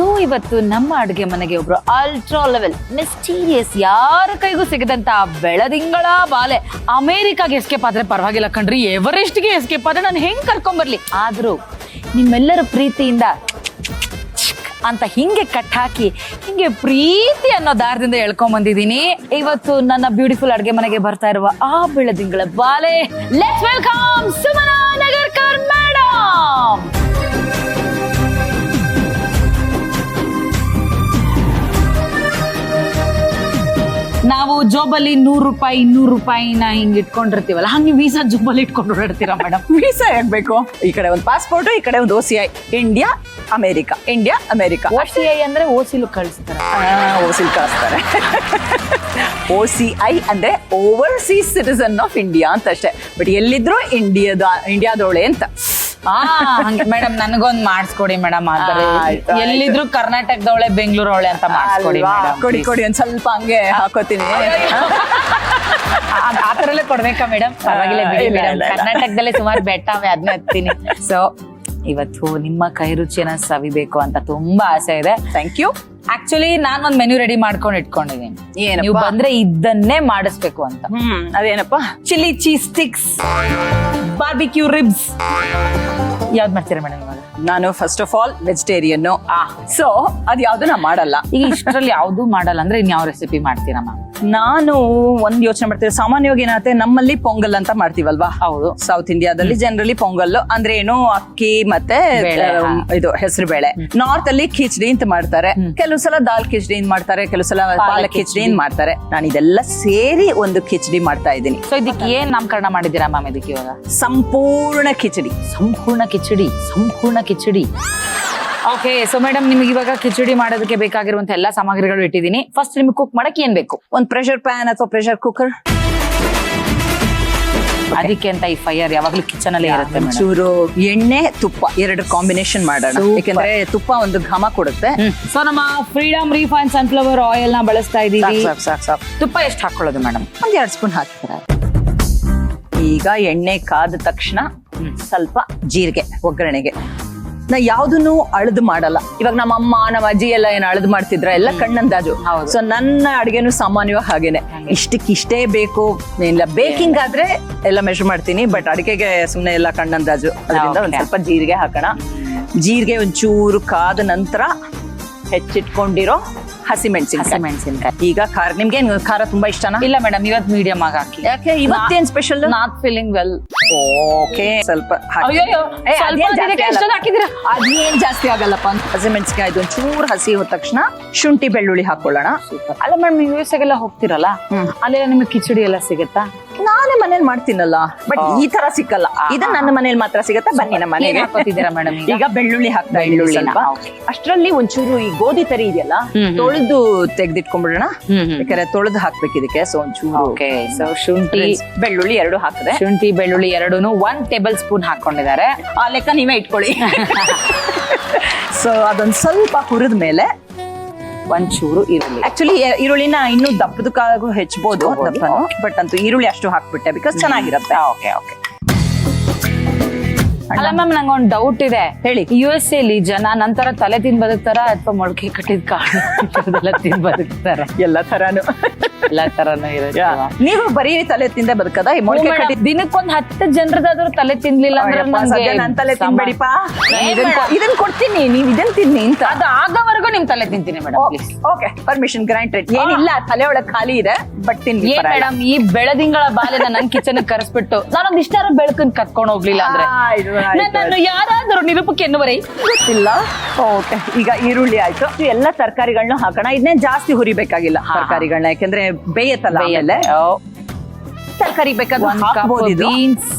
So ಇವತ್ತು ನಮ್ಮ ಅಡುಗೆ ಮನೆಗೆ ಒಬ್ರು ಅಲ್ಟ್ರಾ ಲೆವೆಲ್ ಮಿಸ್ಟೀರಿಯಸ್ ಯಾರ ಕೈಗೂ ಸಿಗದಂತ ಬೆಳದಿಂಗಳ ಬಾಲೆ ಅಮೆರಿಕಾಗೆ ಎಸ್ಕೇಪ್ ಆದ್ರೆ ಪರವಾಗಿಲ್ಲ ಕಣ್ರಿ, ಎವರೆಸ್ಟ್ಗೆ ಎಸ್ಕೇಪ್ ಆದ್ರೆ ನಾನು ಹೆಂಗ್ ಕರ್ಕೊಂಬರ್ಲಿ. ಆದ್ರೂ ನಿಮ್ಮೆಲ್ಲರ ಪ್ರೀತಿಯಿಂದ ಅಂತ ಹಿಂಗೆ ಕಟ್ ಹಾಕಿ ಹಿಂಗೆ ಪ್ರೀತಿ ಅನ್ನೋ ದಾರದಿಂದ ಎಳ್ಕೊಂಡ್ ಬಂದಿದ್ದೀನಿ. ಇವತ್ತು ನನ್ನ ಬ್ಯೂಟಿಫುಲ್ ಅಡ್ಗೆ ಮನೆಗೆ ಬರ್ತಾ ಇರುವ ಆ ಬೆಳದಿಂಗಳ ಬಾಲೆ, let's welcome Sumana Nagarkar madam. ನಾವು ಜೋಬಲ್ಲಿ 100 ರೂಪಾಯಿ 200 ರೂಪಾಯಿನ ಹಿಂಗ್ ಇಟ್ಕೊಂಡಿರ್ತೀವಲ್ಲ, ಹಂಗೆ ವೀಸಾ ಜೋಬಲ್ಲಿ ಇಟ್ಕೊಂಡು ಓಡಾಡ್ತೀರಾ ಮೇಡಮ್? ವೀಸಾ ಆಗ್ಬೇಕು. ಈ ಕಡೆ ಒಂದು ಪಾಸ್ಪೋರ್ಟ್, ಈ ಕಡೆ ಒಂದು OCI. India America, India America. OCI ಅಂದ್ರೆ ಓಸಿಲು ಕಳಿಸ್ತಾರೆ. ಓಸಿಲ್ ಕಳಿಸ್ತಾರೆ. OCI ಅಂದ್ರೆ ಓವರ್ಸೀಸ್ ಸಿಟಿಸನ್ ಆಫ್ ಇಂಡಿಯಾ ಅಂತ ಅಷ್ಟೇ. ಬಟ್ ಎಲ್ಲಿದ್ರು ಇಂಡಿಯಾದೋಳೆ ಅಂತ. ಹಂಗೆ ಮೇಡಮ್ ನನಗೊಂದು ಮಾಡಿಸ್ಕೊಡಿ ಮೇಡಮ್. ಎಲ್ಲಿದ್ರು ಕರ್ನಾಟಕದವಳೆ ಬೆಂಗಳೂರವಳೆ ಅಂತ ಮಾಡಿಸ್ಕೊಡಿ ಮೇಡಮ್. ಕೊಡಿ ಒಂದ್ ಸ್ವಲ್ಪ ಹಂಗೆ ಹಾಕೋತೀನಿ. ಆತರಲ್ಲೇ ಕೊಡ್ಬೇಕಾ ಮೇಡಮ್? ಪರವಾಗಿಲ್ಲ ಬಿಡಿ ಮೇಡಮ್, ಕರ್ನಾಟಕದಲ್ಲೇ ಸುಮಾರು ಬೆಟ್ಟ ಅವೆ, ಅದನ್ನ ಹತ್ತೀನಿ. ಸೊ ಇವತ್ತು ನಿಮ್ಮ ಕೈ ರುಚಿಯನ್ನ ಸವಿಬೇಕು ಅಂತ ತುಂಬಾ ಆಸೆ ಇದೆ. Thank you. ಆಕ್ಚುಲಿ ನಾನ್ ಒಂದ್ ಮೆನ್ಯೂ ರೆಡಿ ಮಾಡ್ಕೊಂಡು ಇಟ್ಕೊಂಡಿದ್ದೀನಿ. ಏನಪ್ಪ? ನೀವು ಬಂದ್ರೆ ಇದನ್ನೇ ಮಾಡಿಸ್ಬೇಕು ಅಂತ. ಅದೇನಪ್ಪ? Chilli cheese sticks, barbecue ribs. ಯಾವ್ದು ಮಾಡ್ತೀರಾ ಮೇಡಮ್ ಇವಾಗ? ನಾನು first of all vegetarian. So ಅದ್ ಯಾವ್ದು ನಾ ಮಾಡಲ್ಲ. ಈಗ ಇಷ್ಟರಲ್ಲಿ ಯಾವ್ದು ಮಾಡಲ್ಲ ಅಂದ್ರೆ ಇನ್ ಯಾವ ರೆಸಿಪಿ ಮಾಡ್ತೀರಾ ಮ್ಯಾಮ್? ನಾನು ಒಂದ್ ಯೋಚನೆ ಮಾಡ್ತೀನಿ. ಸಾಮಾನ್ಯವಾಗಿ ಏನಾಗುತ್ತೆ, ನಮ್ಮಲ್ಲಿ ಪೊಂಗಲ್ ಅಂತ ಮಾಡ್ತೀವಲ್ವಾ? ಹೌದು. ಸೌತ್ ಇಂಡಿಯಾದಲ್ಲಿ ಜನರಲಿ ಪೊಂಗಲ್ ಅಂದ್ರೆ ಏನು, ಅಕ್ಕಿ ಮತ್ತೆ ಇದು ಹೆಸರು ಬೇಳೆ. ನಾರ್ತ್ ಅಲ್ಲಿ ಖಿಚಡಿ ಅಂತ ಮಾಡ್ತಾರೆ, ಕೆಲವು ಸಲ ದಾಲ್ ಖಿಚಡಿ ಅಂತ ಮಾಡ್ತಾರೆ, ಕೆಲವು ಸಲ ಪಾಲಕ್ ಖಿಚಡಿ ಅಂತ ಮಾಡ್ತಾರೆ. ನಾನು ಇದೆಲ್ಲ ಸೇರಿ ಒಂದು ಖಿಚಡಿ ಮಾಡ್ತಾ ಇದ್ದೀನಿ. ಸೊ ಇದಕ್ಕೆ ಏನ್ ನಾಮಕರಣ ಮಾಡಿದ್ದೀರಾ ಮ್ಯಾಮ್ ಇದಕ್ಕೆ ಇವಾಗ? ಸಂಪೂರ್ಣ ಖಿಚಡಿ. ಸಂಪೂರ್ಣ ಕಿಚಡಿ, ಸಂಪೂರ್ಣ ಕಿಚಡಿ. ಓಕೆ, ಸೊ ಮೇಡಮ್ ನಿಮ್ಗೆ ಇವಾಗ ಕಿಚಡಿ ಮಾಡೋದಕ್ಕೆ ಬೇಕಾಗಿರುವಂತ ಎಲ್ಲಾ ಸಾಮಗ್ರಿಗಳು ಇಟ್ಟಿದ್ದೀನಿ. ಫಸ್ಟ್ ನಿಮ್ಗೆ ಕುಕ್ ಮಾಡಕ್ ಏನ್ ಬೇಕು? ಒಂದ್ ಪ್ರೆಷರ್ ಪ್ಯಾನ್ ಅಥವಾ ಪ್ರೆಷರ್ ಕುಕ್ಕರ್. ಅದಕ್ಕೆ ಅಂತ ಈ ಫೈರ್ ಯಾವಾಗ್ಲೂ ಕಿಚನ್ ಅಲ್ಲೇ ಇರುತ್ತೆ. ಚೂರು ಎಣ್ಣೆ ತುಪ್ಪ ಎರಡು ಕಾಂಬಿನೇಷನ್ ಮಾಡೋಣ, ಯಾಕಂದ್ರೆ ತುಪ್ಪ ಒಂದು ಘಮ ಕೊಡುತ್ತೆ. ಸೊ ನಮ್ಮ ಫ್ರೀಡಮ್ ರಿಫೈನ್ ಸನ್ಫ್ಲವರ್ ಆಯಿಲ್ ನ ಬಳಸ್ತಾ ಇದೀವಿ. ಸಾಕು. ತುಪ್ಪ ಎಷ್ಟು ಹಾಕೊಳ್ಳೋದು ಮೇಡಮ್? ಒಂದ್ 2 ಸ್ಪೂನ್ ಹಾಕ್ತಾರೆ. ಈಗ ಎಣ್ಣೆ ಕಾದ ತಕ್ಷಣ ಸ್ವಲ್ಪ ಜೀರಿಗೆ ಒಗ್ಗರಣೆಗೆ. ನಾ ಯಾವ್ದನ್ನು ಅಳದು ಮಾಡಲ್ಲ. ಇವಾಗ ನಮ್ಮ ಅಮ್ಮ ನಮ್ಮ ಅಜ್ಜಿ ಎಲ್ಲ ಏನ್ ಅಳದು ಮಾಡ್ತಿದ್ರ, ಎಲ್ಲ ಕಣ್ಣಂದಾಜು. ಸೊ ನನ್ನ ಅಡ್ಗೆನು ಸಾಮಾನ್ಯವಾಗಿ ಹಾಗೇನೆ, ಇಷ್ಟೇ ಬೇಕು ಇಲ್ಲ. ಬೇಕಿಂಗ್ ಆದ್ರೆ ಎಲ್ಲ ಮೆಷರ್ ಮಾಡ್ತೀನಿ, ಬಟ್ ಅಡಿಗೆಗೆ ಸುಮ್ನೆ ಎಲ್ಲ ಕಣ್ಣಂದಾಜು. ಅದರಿಂದ ಒಂದ್ ಸ್ವಲ್ಪ ಜೀರಿಗೆ ಹಾಕೋಣ. ಜೀರಿಗೆ ಒಂಚೂರು ಕಾದ ನಂತರ ಹೆಚ್ಚಿಟ್ಕೊಂಡಿರೋ ಹಸಿಮೆಣಸಿನಕಾಯಿ. ಈಗ ಖಾರ, ನಿಮ್ಗೆ ಖಾರ ತುಂಬಾ ಇಷ್ಟನಾ? ಇಲ್ಲ ಮೇಡಮ್, ಇವತ್ತು ಮೀಡಿಯಂ ಆಗಿ ಹಾಕಿ. ಯಾಕೆ ಇವತ್ತೇನ್ special? Not feeling well. Okay, ಸ್ವಲ್ಪ ಹಾಕಿದ್ರ ಅದೇನ್ ಜಾಸ್ತಿ ಆಗಲ್ಲಪ್ಪ. ಹಸಿಮೆಣಸಿನಕಾಯಿ ಒಂಚೂರು ಹಸಿ ಹೋದ ತಕ್ಷಣ ಶುಂಠಿ ಬೆಳ್ಳುಳ್ಳಿ ಹಾಕೊಳ್ಳೋಣ. ಅಲ್ಲ ಮೇಡಮ್, ನೀವು ಯೂಎಸ್ಗೆಲ್ಲ ಹೋಗ್ತಿರಲ್ಲ, ಅಲ್ಲೆಲ್ಲ ನಿಮ್ಗೆ ಕಿಚಡಿ ಎಲ್ಲ ಸಿಗತ್ತಾ? ನಾನೇ ಮನೇಲಿ ಮಾಡ್ತೀನಲ್ಲ, ಬಟ್ ಈ ತರ ಸಿಕ್ಕಲ್ಲ. ಇದು ನನ್ನ ಮನೇಲಿ ಮಾತ್ರ ಸಿಗತ್ತಾ. ಬನ್ನಿ ನಮ್ಮ ಮನೆಗೆ. ಹಾಕೋತಿದ್ದೀರಾ ಮೇಡಮ್? ಈಗ ಬೆಳ್ಳುಳ್ಳಿ ಹಾಕ್ತಾ ಇದ್ದೀನಿ ಸ್ವಲ್ಪ. ಅಷ್ಟರಲ್ಲಿ ಒಂಚೂರು ಈ ಗೋಧಿ ತರಿ ಇದೆಯಲ್ಲ, ತೊಳೆದು ತೆಗ್ದಿಟ್ಕೊಂಡ್ಬಿಡೋಣ. ಯಾಕಂದ್ರೆ ತೊಳೆದು ಹಾಕ್ಬೇಕು ಇದಕ್ಕೆ. ಸೊ ಒಂಚೂರು ಶುಂಠಿ ಬೆಳ್ಳುಳ್ಳಿ 2 ಹಾಕಿದೆ. ಶುಂಠಿ ಬೆಳ್ಳುಳ್ಳಿ 2 1 ಟೇಬಲ್ ಸ್ಪೂನ್ ಹಾಕೊಂಡಿದ್ದಾರೆ. ಆ ಲೆಕ್ಕ ನೀವೇ ಇಟ್ಕೊಳ್ಳಿ. ಸೊ ಅದೊಂದ್ ಸ್ವಲ್ಪ ಹುರಿದ ಮೇಲೆ ಒಂಚೂರು ಈರುಳ್ಳಿ. ಆಕ್ಚುಲಿ ಈರುಳ್ಳಿನ ಇನ್ನೂ ದಪ್ಪದಕ್ಕಾಗೂ ಹೆಚ್ಚಬಹುದು, ಬಟ್ ಅಂತೂ ಈರುಳ್ಳಿ ಅಷ್ಟು ಹಾಕ್ಬಿಟ್ಟೆ ಬಿಕಾಸ್ ಚೆನ್ನಾಗಿರುತ್ತೆ. ಓಕೆ. ಅಲ್ಲ ಮ್ಯಾಮ್, ನಂಗೊಂದು ಡೌಟ್ ಇದೆ. ಹೇಳಿ. USA ಅಲ್ಲಿ ಜನ ನಂತರ ತಲೆ ತಿಂದ್ ಬದುಕ್ತಾರ ಅಥವಾ ಮೊಳಕೆ ಕಟ್ಟಿದ ಕಾಳು ತಿಂದ್ ಬದುಕ್ತಾರ? ಎಲ್ಲ ತರಾನು ಇರುತ್ತೆ. ನೀವು ಬರೀ ತಲೆ ತಿಂದೆ ಬದುಕದ? ದಿನಕ್ಕೊಂದ್ 10 ಜನರದಾದ್ರೂ ತಲೆ ತಿನ್ಲಿಲ್ಲ ಅಂದ್ರೆ ನನ್ ತಲೆ ತಿನ್ಬೇಡಿಪ್ಪ, ಇದನ್ ಕೊಡ್ತೀನಿ, ನೀವ್ ಇದನ್ ತಿನ್ನಿ ಅಂತ. ಅದು ಆಗವರೆಗೂ ನಿಮ್ ತಲೆ ತಿಂತೀನಿ madam, please. Okay, permission granted. ಏನಿಲ್ಲ, ತಲೆ ಒಳಗ್ ಖಾಲಿ ಇದೆ, ಬಟ್ ತಿನ್ನಿ ಮೇಡಮ್. ಈ ಬೆಳದಿಂಗಳ ಬಾಲೆನ ನನ್ ಕಿಚನ್ ಕರೆಸ್ಬಿಟ್ಟು ನಾನೊಂದ್ ಇಷ್ಟಾರ ಬೆಳಕನ್ ಕತ್ಕೊಂಡ್ ಹೋಗ್ಲಿಲ್ಲ ಅಂದ್ರೆ ನಾನು ಯಾರಾದ್ರೂ ನಿರೂಪಕ್ಕೆ ಎನ್ನುವರೇ ಗೊತ್ತಿಲ್ಲ. ಓಕೆ, ಈಗ ಈರುಳ್ಳಿ ಆಯ್ತು. ಎಲ್ಲ ತರಕಾರಿಗಳನ್ನ ಹಾಕೋಣ. ಇದನ್ನೇ ಜಾಸ್ತಿ ಹುರಿಬೇಕಾಗಿಲ್ಲ ತರಕಾರಿಗಳನ್ನ, ಯಾಕಂದ್ರೆ ಬೇಯತ್ತಲ್ಲ. ಆಮೇಲೆ ತರಕಾರಿ ಬೇಕಾದ್ರೆ ಬೀನ್ಸ್,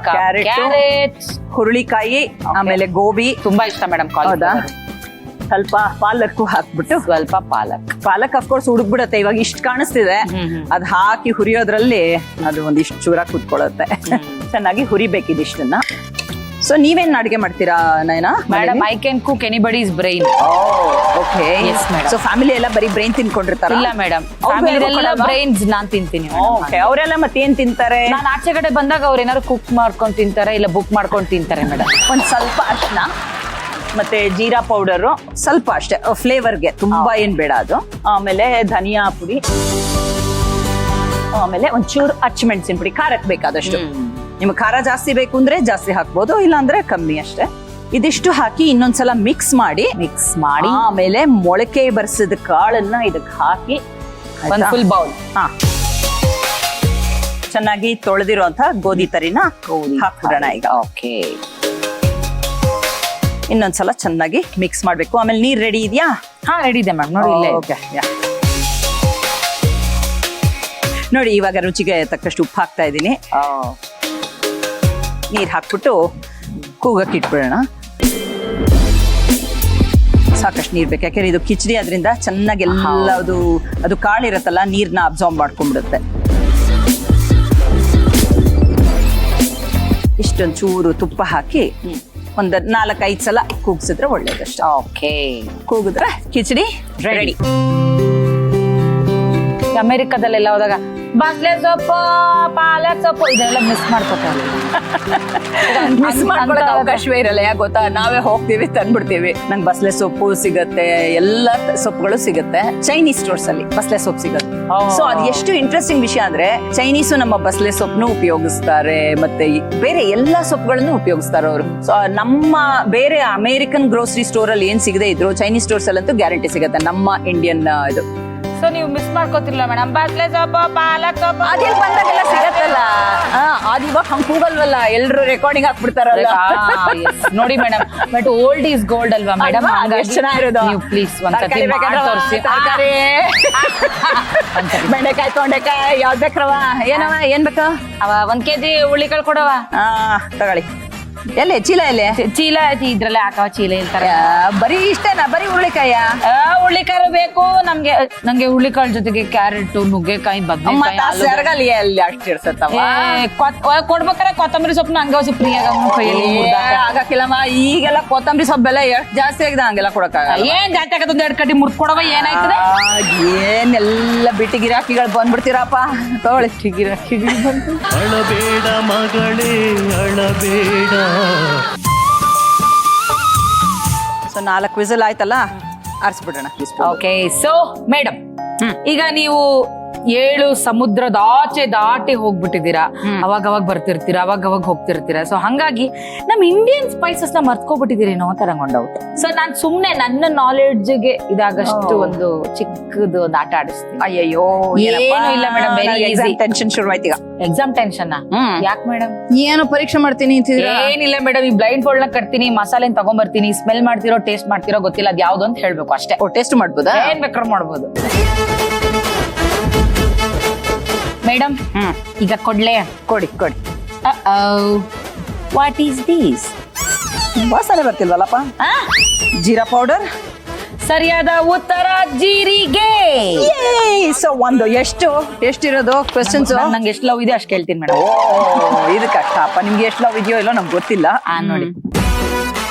ಕ್ಯಾರೆಟ್, ಹುರುಳಿಕಾಯಿ, ಆಮೇಲೆ ಗೋಬಿ ತುಂಬಾ ಇಷ್ಟ ಮೇಡಮ್. ಸ್ವಲ್ಪ ಪಾಲಕ್ಕು ಹಾಕ್ಬಿಟ್ಟು, ಸ್ವಲ್ಪ ಪಾಲಕ್ ಅಫ್ಕೋರ್ಸ್ ಹುಡುಕ್ಬಿಡತ್ತೆ. ಇವಾಗ ಇಷ್ಟು ಕಾಣಿಸ್ತಿದೆ, ಅದ್ ಹಾಕಿ ಹುರಿಯೋದ್ರಲ್ಲಿ ಅದು ಒಂದಿಷ್ಟು ಚೂರ ಕೂತ್ಕೊಳ್ಳುತ್ತೆ. ಚೆನ್ನಾಗಿ ಹುರಿಬೇಕಿದಿಷ್ಟನ್ನ. ಸೊ ನೀವೇನ್ ಅಡಿಗೆ ಮಾಡ್ತೀರಾ Nayana? Madam, I can cook anybody's brain. Okay, so family ಎಲ್ಲ ಬರೀ ಬ್ರೈನ್ ತಿನ್ಕೊಂಡಿರ್ತಾರ? ಇಲ್ಲ ಮೇಡಮ್, ಫ್ಯಾಮಿಲಿ ಬ್ರೈನ್ಸ್ ನಾನ್ ತಿಂತೀನಿ. ಓಕೆ, ಅವರೆಲ್ಲ ಮತ್ತೇನ್ ತಿಂತಾರೆ? ನಾನು ಆಚೆ ಕಡೆ ಬಂದಾಗ ಅವ್ರ ಏನಾದ್ರು ಕುಕ್ ಮಾಡ್ಕೊಂಡ್ ತಿಂತಾರೆ, ಇಲ್ಲ ಬುಕ್ ಮಾಡ್ಕೊಂಡ್ ತಿಂತಾರೆ ಮೇಡಮ್. ಒಂದ್ ಸ್ವಲ್ಪ ಅರ್ಶಿನ, ಮತ್ತೆ ಜೀರಾ ಪೌಡರು ಸ್ವಲ್ಪ ಅಷ್ಟೇ ಫ್ಲೇವರ್ಗೆ, ತುಂಬಾ ಏನ್ ಬೇಡ ಅದು. ಆಮೇಲೆ ಧನಿಯಾ ಪುಡಿ, ಆಮೇಲೆ ಒಂಚೂರು ಅಚ್ಚಮೆಣಸಿನ ಪುಡಿ, ಖಾರಕ್ಕೆ ಬೇಕಾದಷ್ಟು. ನಿಮ್ಗೆ ಖಾರ ಜಾಸ್ತಿ ಬೇಕು ಅಂದ್ರೆ ಜಾಸ್ತಿ ಹಾಕ್ಬೋದು, ಇಲ್ಲ ಅಂದ್ರೆ ಕಮ್ಮಿ ಅಷ್ಟೇ. ಇದಿಷ್ಟು ಹಾಕಿ ಇನ್ನೊಂದ್ಸಲ ಮಿಕ್ಸ್ ಮಾಡಿ ಆಮೇಲೆ ಮೊಳಕೆ ಬರ್ಸಿದ ಕಾಳನ್ನ ಇದಕ್ಕೆ ಹಾಕಿ ಒಂದ್ ಫುಲ್ ಬೌಲ್ ಚೆನ್ನಾಗಿ ತೊಳೆದಿರುವಂತ ಗೋಧಿ ತರಿನ ಹಾಕ್ಬಿಡೋಣ ಈಗ. ಓಕೆ, ಇನ್ನೊಂದ್ಸಲ ಚೆನ್ನಾಗಿ ಮಿಕ್ಸ್ ಮಾಡ್ಬೇಕು. ಆಮೇಲೆ ನೀರ್ ರೆಡಿ ಇದೆಯಾ? ಹಾ ರೆಡಿ ಇದೆ ಮ್ಯಾಮ್, ನೋಡಿ ಇಲ್ಲೇ. ಓಕೆ, ನೋಡಿ ಇವಾಗ ರುಚಿಗೆ ತಕ್ಕಷ್ಟು ಉಪ್ಪು ಹಾಕ್ತಾ ಇದ್ದೀನಿ. ನೀರ್ ಹಾಕ್ಬಿಟ್ಟು ಕೂಗಕ್ಕೆ ಇಟ್ಬಿಡೋಣ. ಸಾಕಷ್ಟು ನೀರ್ ಬೇಕು, ಯಾಕಂದ್ರೆ ಇದು ಕಿಚಡಿ ಅದರಿಂದ ಚೆನ್ನಾಗಿ ಎಲ್ಲ ಅದು ಕಾಳಿರತ್ತಲ್ಲ, ನೀರ್ನ ಅಬ್ಸಾರ್ಬ್ ಮಾಡ್ಕೊಂಡ್ಬಿಡುತ್ತೆ. ಇಷ್ಟೊಂದು ಚೂರು ತುಪ್ಪ ಹಾಕಿ ಒಂದ್ 4-5 ಸಲ ಕೂಗ್ಸಿದ್ರೆ ಒಳ್ಳೇದಷ್ಟು. ಓಕೆ, ಕೂಗಿದ್ರೆ ಕಿಚಡಿ ರೆಡಿ. ಅಮೆರಿಕದಲ್ಲೆಲ್ಲ ಹೋದಾಗ ಬಸ್ಲೆ ಸೊಪ್ಪು, ಪಾಲಕ್ ಸೊಪ್ಪು ಇದೆಲ್ಲ ಮಿಸ್ ಮಾಡ್ಕೊತಾರೆ. ಮಿಸ್ ಮಾಡ್ಕೊಳಕ್ ಅವಕಾಶವೇ ಇರಲ್ಲ, ಯಾಕೆ ಗೊತ್ತಾ? ನಾವೇ ಹೋಗ್ತೀವಿ, ತಂದ್ಬಿಡ್ತೀವಿ. ನಂಗೆ ಬಸ್ಲೆ ಸೊಪ್ಪು ಸಿಗತ್ತೆ, ಎಲ್ಲ ಸೊಪ್ಪುಗಳು ಸಿಗತ್ತೆ ಚೈನೀಸ್ ಸ್ಟೋರ್ಸ್ ಅಲ್ಲಿ. ಬಸ್ಲೆ ಸೊಪ್ಪು ಸಿಗತ್ತೆ. ಸೊ ಅದು ಎಷ್ಟು ಇಂಟ್ರೆಸ್ಟಿಂಗ್ ವಿಷಯ ಅಂದ್ರೆ, ಚೈನೀಸು ನಮ್ಮ ಬಸ್ಲೆ ಸೊಪ್ಪನ್ನು ಉಪಯೋಗಿಸ್ತಾರೆ, ಮತ್ತೆ ಬೇರೆ ಎಲ್ಲಾ ಸೊಪ್ಪುಗಳನ್ನು ಉಪಯೋಗಿಸ್ತಾರೆ ಅವರು. ಸೊ ನಮ್ಮ ಬೇರೆ ಅಮೆರಿಕನ್ ಗ್ರೋಸರಿ ಸ್ಟೋರ್ ಅಲ್ಲಿ ಏನ್ ಸಿಗದೆ ಇದ್ರು, ಚೈನೀಸ್ ಸ್ಟೋರ್ಸ್ ಅಲ್ಲಂತೂ ಗ್ಯಾರಂಟಿ ಸಿಗತ್ತೆ ನಮ್ಮ ಇಂಡಿಯನ್ ಇದು. ಸೊ ನೀವು ಮಿಸ್ ಮಾಡ್ಕೋತಿರ್ಲಿಲ್ಲ ಮೇಡಮ್, ಬಸ್ಲೆ ಸೊಪ್ಪು, ಪಾಲಕ್ ಸೊಪ್ಪು ಅದೇನ್ ಬಂದಾಗೆಲ್ಲ ಸಿಗತ್ತಲ್ಲ. ಅದ್ ಇವಾಗ ಹಂಗ್ ಕೂಗಲ್ವಲ್ಲ, ಎಲ್ರು ರೆಕಾರ್ಡಿಂಗ್ ಹಾಕ್ಬಿಡ್ತಾರಲ್ಲ. ನೋಡಿ madam, but old is gold ಅಲ್ವಾ ಮೇಡಮ್? ಎಷ್ಟು ಚೆನ್ನಾಗಿರೋದು. ನೀವು ಪ್ಲೀಸ್ ಒಂದ್ಸತಿ ತೋರಿಸಿ. ಬೆಂಡೆಕಾಯಿ, ತೊಂಡೆಕಾಯಿ, ಯಾವ್ದು ಬೇಕ್ರವ? ಏನವ, ಏನ್ ಬೇಕು? 1 kg ಹುಳ್ಳಿಕಾಳು ಕೊಡವ. ತಗೊಳ್ಳಿ. ಎಲ್ಲಿ ಚೀಲ? ಎಲ್ಲಿ ಚೀಲ ಐತಿ, ಇದ್ರಲ್ಲೇ ಹಾಕವ ಚೀಲ ಇರ್ತಾರೆ. ಬರೀ ಇಷ್ಟೇನಾ? ಬರೀ ಹುಳ್ಳಿಕಾಯ? ಹುಳ್ಳಿಕಾಳು ಬೇಕು ನಂಗೆ ಹುಳ್ಳಿಕಾಳು ಜೊತೆಗೆ ಕ್ಯಾರೆಟ್, ನುಗ್ಗೆಕಾಯಿ, ಬದನೆಕಾಯಿ. ಸೆರಗಲ್ಲಿ ಎಲ್ಲಿ ಅಷ್ಟು ಇರ್ಸತ್ತವ? ಕೊಡ್ಬೇಕಾರೆ ಕೊತ್ತಂಬರಿ ಸೊಪ್ಪು ಹಂಗ ಫ್ರೀ ಆಗಕ್ಕಿಲ್ಲಮ್ಮ. ಈಗೆಲ್ಲ ಕೊತ್ತಂಬರಿ ಸೊಪ್ಪು ಬೆಲೆ ಎಷ್ಟು ಜಾಸ್ತಿ ಆಗಿದೆ, ಹಂಗೆಲ್ಲ ಕೊಡಕ್ಕಾಗಲ್ಲ. ಏನ್ ಜಾಸ್ತಿ ಆಗತ್ತ, 2 ಕಡ್ಡಿ ಮುರ್ದ್ ಕೊಡವ, ಏನಾಯ್ತದೆ? ಏನೆಲ್ಲ ಬಿಟ್ಟಿ ಗಿರಾಕಿಗಳು ಬಂದ್ಬಿಡ್ತೀರಪ್ಪ. ತಗೊಳ್ಳಿ, ಗಿರಾಕಿಗಳು ಬಂದು. ಅಳಬೇಡ ಮಗಳೇ ಅಳಬೇಡ. ಸೊ 4 ವಿಸಲ್ ಆಯ್ತಲ್ಲ, ಆರಿಸ್ಬಿಡೋಣ. ಓಕೆ, ಸೊ ಮೇಡಮ್ ಈಗ ನೀವು 7 ಸಮುದ್ರದ ಆಚೆ ದಾಟಿ ಹೋಗ್ಬಿಟ್ಟಿದ್ದೀರಾ. ಅವಾಗ ಬರ್ತಿರ್ತೀರಾ, ಅವಾಗ ಹೋಗ್ತಿರ್ತೀರಾ. ಸೊ ಹಂಗಾಗಿ ನಮ್ ಇಂಡಿಯನ್ ಸ್ಪೈಸಸ್ ನ ಮರ್ತ್ಕೊಬಿಟ್ಟಿದ್ದೀರೇನೋ ಅಂತ ನಂಗೊಂದು ಡೌಟ್. ಸೊ ನಾನ್ ಸುಮ್ನೆ ನನ್ನ ನಾಲೆಡ್ಜ್ಗೆ ಇದಾಗಷ್ಟು ಒಂದು ಚಿಕ್ಕದು ಒಂದು ಆಟ ಆಡಿಸ್ತೀನಿ. ಅಯ್ಯಯ್ಯೋ, ಏನು ಇಲ್ಲ ಮೇಡಮ್, ವೆರಿ ಈಸಿ. ಟೆನ್ಷನ್ ಶುರು ಆಯ್ತು ಈಗ. ಎಕ್ಸಾಮ್ ಟೆನ್ಷನ್ ಯಾಕೆ ಮೇಡಮ್? ಏನು ಪರೀಕ್ಷೆ ಮಾಡ್ತೀನಿ ಅಂತಿದ್ದೀರಾ? ಏನಿಲ್ಲ ಮೇಡಮ್, ಈ ಬ್ಲೈಂಡ್ ಫೋಲ್ಡ್ ನ ಕಟ್ತೀನಿ, ಮಸಾಲೆ ತಗೊಂಡ್ಬರ್ತೀನಿ, ಸ್ಮೆಲ್ ಮಾಡ್ತಿರೋ, ಟೇಸ್ಟ್ ಮಾಡ್ತಿರೋ ಗೊತ್ತಿಲ್ಲ, ಅದ್ ಯಾವ್ದು ಅಂತ ಹೇಳ್ಬೇಕು ಅಷ್ಟೇ. ಟೇಸ್ಟ್ ಮಾಡ್ಬೋದಾ? ಏನ್ ಬೇಕಾದ್ರೂ ಮಾಡ್ಬೋದು ಮೇಡಮ್. ಈಗ ಕೊಡ್ಲೆ? ಕೊಡಿ. What is these? ವಾಸನೆ ಬರ್ತಿಲ್ವಲ್ಲಪ್ಪ? ಜೀರಾ ಪೌಡರ್. ಸರಿಯಾದ ಉತ್ತರ ಜೀರಿಗೆ. ಸೊ ಒಂದು ಎಷ್ಟಿರೋದು ಕ್ವೆಶ್ಚನ್ಸ್? ನಂಗೆ ಎಷ್ಟು ಲವ್ ಇದೆ ಅಷ್ಟು ಕೇಳ್ತೀನಿ ಮೇಡಮ್. ಇದು ಕಷ್ಟಪ್ಪ. ನಿಮ್ಗೆ ಎಷ್ಟು ಲವ್ ಇದೆಯೋ ಇಲ್ಲೋ ನಮ್ಗೆ ಗೊತ್ತಿಲ್ಲ. ನೋಡಿ,